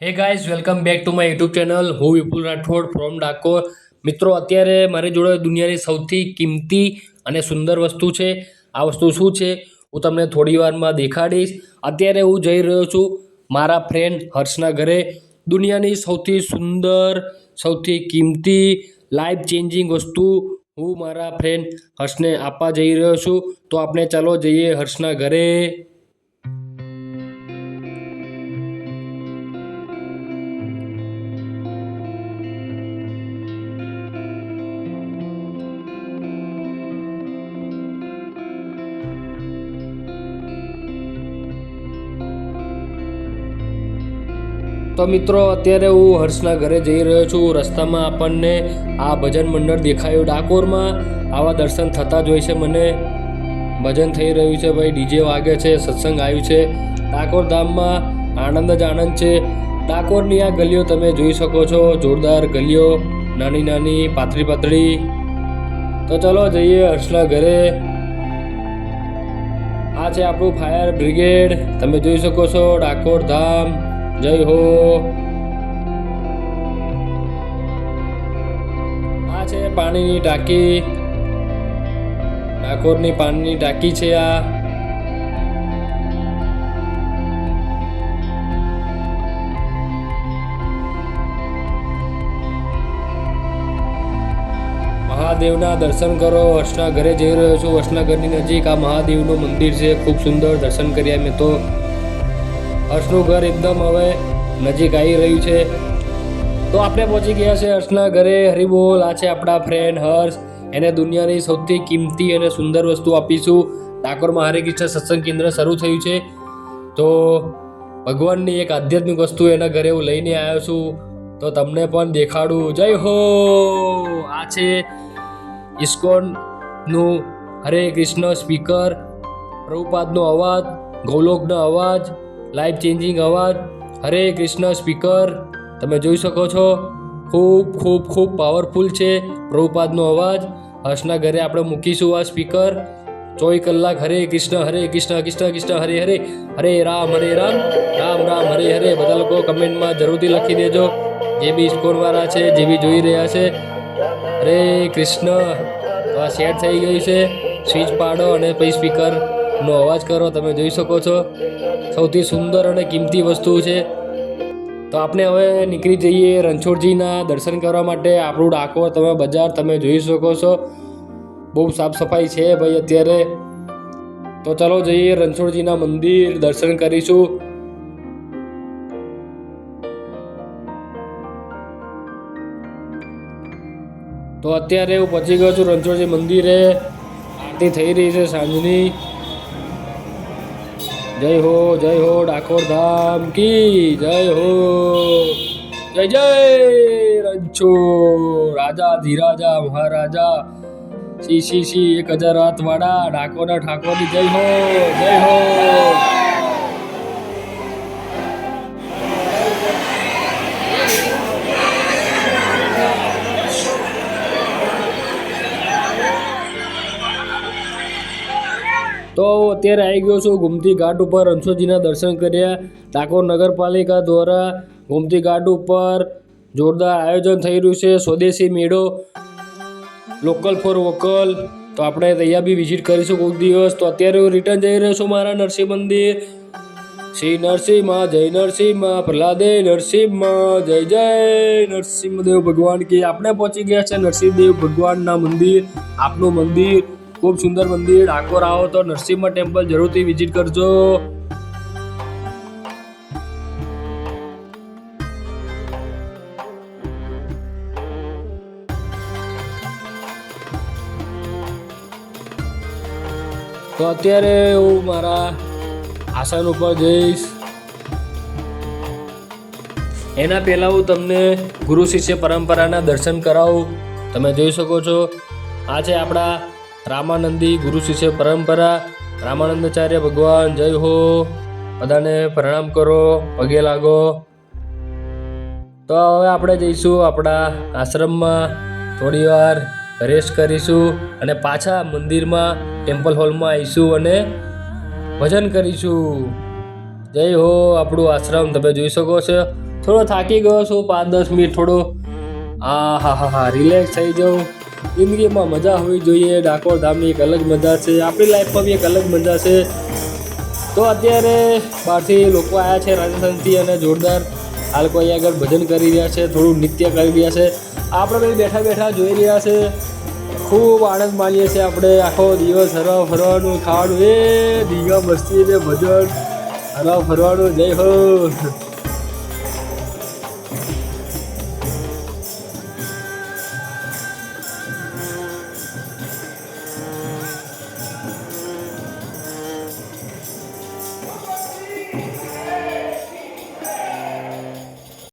Hey guys welcome back to my YouTube channel. હું વિપુલ Rathod from Dakor. મિત્રો, અત્યારે મારી જોડે દુનિયાની સૌથી કિંમતી અને સુંદર વસ્તુ છે. આ વસ્તુ શું છે હું તમને થોડી વારમાં દેખાડીશ. અત્યારે હું જઈ રહ્યો છું મારા ફ્રેન્ડ હર્ષના ઘરે. દુનિયાની સૌથી સુંદર, સૌથી કિંમતી, લાઈફ ચેન્જિંગ વસ્તુ હું મારા ફ્રેન્ડ હર્ષને આપવા જઈ રહ્યો છું. તો આપણે ચાલો જઈએ હર્ષના ઘરે. તો મિત્રો, અત્યારે હું હર્ષના ઘરે જઈ રહ્યો છું. રસ્તામાં આપણને આ ભજન મંડળ દેખાયું ડાકોરમાં. આવા દર્શન થતા જ હોય છે મને. ભજન થઈ રહ્યું છે ભાઈ, ડીજે વાગે છે, સત્સંગ આવ્યું છે. ડાકોર ધામમાં આનંદ જ આનંદ છે. ડાકોરની આ ગલીઓ તમે જોઈ શકો છો, જોરદાર ગલીઓ, નાની નાની, પાતળી પાતળી. તો ચલો જઈએ હર્ષના ઘરે. આ છે આપણું ફાયર બ્રિગેડ, તમે જોઈ શકો છો. ડાકોર ધામ જય હો. આ છે પાણીની ટાંકી, ડાકોરની પાણીની ટાંકી છે આ. મહાદેવના દર્શન કરો. હર્ષના ઘરે જઈ રહ્યો છું. હર્ષના ઘરની નજીક આ મહાદેવનું મંદિર છે, ખૂબ સુંદર. દર્શન કર્યા મેં તો. હર્ષનું ઘર એકદમ હવે નજીક આવી રહ્યું છે. તો આપણે પહોંચી ગયા છે હર્ષના ઘરે. હરિબોલ. આ છે આપણા ફ્રેન્ડ હર્ષ. એને દુનિયાની સૌથી કિંમતી અને સુંદર વસ્તુ આપીશું. ડાકોરમાં હરે કૃષ્ણ સત્સંગ કેન્દ્ર શરૂ થયું છે, તો ભગવાનની એક આધ્યાત્મિક વસ્તુ એના ઘરે હું લઈને આવ્યો છું, તો તમને પણ દેખાડું. જય હો. આ છે ઇસ્કોનનું હરે કૃષ્ણ સ્પીકર, પ્રભુપાદનો અવાજ, ગૌલોકનો અવાજ, લાઈફ ચેન્જિંગ અવાજ. હરે કૃષ્ણ સ્પીકર તમે જોઈ શકો છો. ખૂબ ખૂબ ખૂબ પાવરફુલ છે પ્રભુપાદનો અવાજ. હર્ષના ઘરે આપણે મૂકીશું આ સ્પીકર. 24 કલાક હરે કૃષ્ણ કૃષ્ણ કૃષ્ણ હરે હરે, હરે રામ રામ રામ હરે હરે. બધા લોકો કમેન્ટમાં જરૂરથી લખી દેજો, જે બી ઇસ્કોનવાળા છે, જે બી જોઈ રહ્યા છે. હરે કૃષ્ણ. તો આ સેટ થઈ ગયું છે. સ્વિચ પાડો અને પછી સ્પીકરનો અવાજ કરો. તમે જોઈ શકો છો. સૌથી સુંદર અને કિંમતી વસ્તુ છે. તો આપણે હવે નીકળી જઈએ રણછોડજીના દર્શન કરવા માટે. આપણું ડાકોર તમે બજાર તમે જોઈ શકો છો. બહુ સાફ સફાઈ છે ભાઈ અત્યારે. તો ચાલો જઈએ રણછોડજીના મંદિર, દર્શન કરીશું. તો અત્યારે હું પહોંચી ગયો છું રણછોડજી મંદિરે. આરતી થઈ રહી છે સાંજની. જય હો ડાકોર ધામ કી જય હો. જય જય રણછોડ રાજા ધીરાજા મહારાજા શ્રી 1008 વાળા ડાકોરના ઠાકોરની જય હો. જય હો. તો અત્યારે આવી ગયો છું ગોમતી ઘાટ ઉપર. રણછોડજીના દર્શન કર્યા. ડાકોર નગરપાલિકા દ્વારા ગોમતી ઘાટ ઉપર જોરદાર આયોજન થઈ રહ્યું છે. સ્વદેશી મેળો, લોકલ ફોર વોકલ. તો આપણે અહીંયા બી વિઝિટ કરીશું કોઈક દિવસ. તો અત્યારે હું રિટર્ન જઈ રહ્યો છું મારા નરસિંહ મંદિર. શ્રી નરસિંહમાં જય નરસિંહમાં, પ્રહલાદે નરસિંહમાં જય જય નરસિંહદેવ ભગવાન કી. આપણે પહોંચી ગયા છે નરસિંહદેવ ભગવાનના મંદિર. આપનું મંદિર ખૂબ સુંદર મંદિર. ડાકોર આવો તો નરસિંહ ટેમ્પલ જરૂરથી વિઝિટ કરજો. તો અત્યારે હું મારા આસન ઉપર જઈશ. એના પહેલાં હું તમને ગુરુ શિષ્ય પરંપરાના દર્શન કરાવું. તમે જોઈ શકો છો. આ છે આપણા રામાનંદી ગુરુ શિષ્ય પરંપરા. રામાનંદાચાર્ય ભગવાન જય હો. બધાને પ્રણામ કરો, પગે લાગો. તો હવે આપણે જઈશું આપણા આશ્રમમાં, થોડી વાર રેસ્ટ કરીશું અને પાછા મંદિરમાં ટેમ્પલ હોલમાં આવીશું અને ભજન કરીશું. જય હો આપણું આશ્રમ તમે જોઈ શકો છો. થોડો થાકી ગયો છું 5-10 મિનિટ થોડો હા રિલેક્સ થઈ જાઉં. જિંદગીમાં મજા હોવી જોઈએ. ડાકોર ધામની એક અલગ મજા છે, આપણી લાઈફમાં બી એક અલગ મજા છે. તો અત્યારે બહારથી લોકો આવ્યા છે રાજસ્થાનથી અને જોરદાર હાલ કોઈ આગળ ભજન કરી રહ્યા છે, થોડું નૃત્ય કરી રહ્યા છે. આપણે બી બેઠા બેઠા જોઈ રહ્યા છે. ખૂબ આનંદ માણીએ છીએ આપણે. આખો દિવસ હરવા ફરવાનું, ખાવાનું, એ દીવા મસ્તી ને ભજન, હરવા ફરવાનું. જય હો.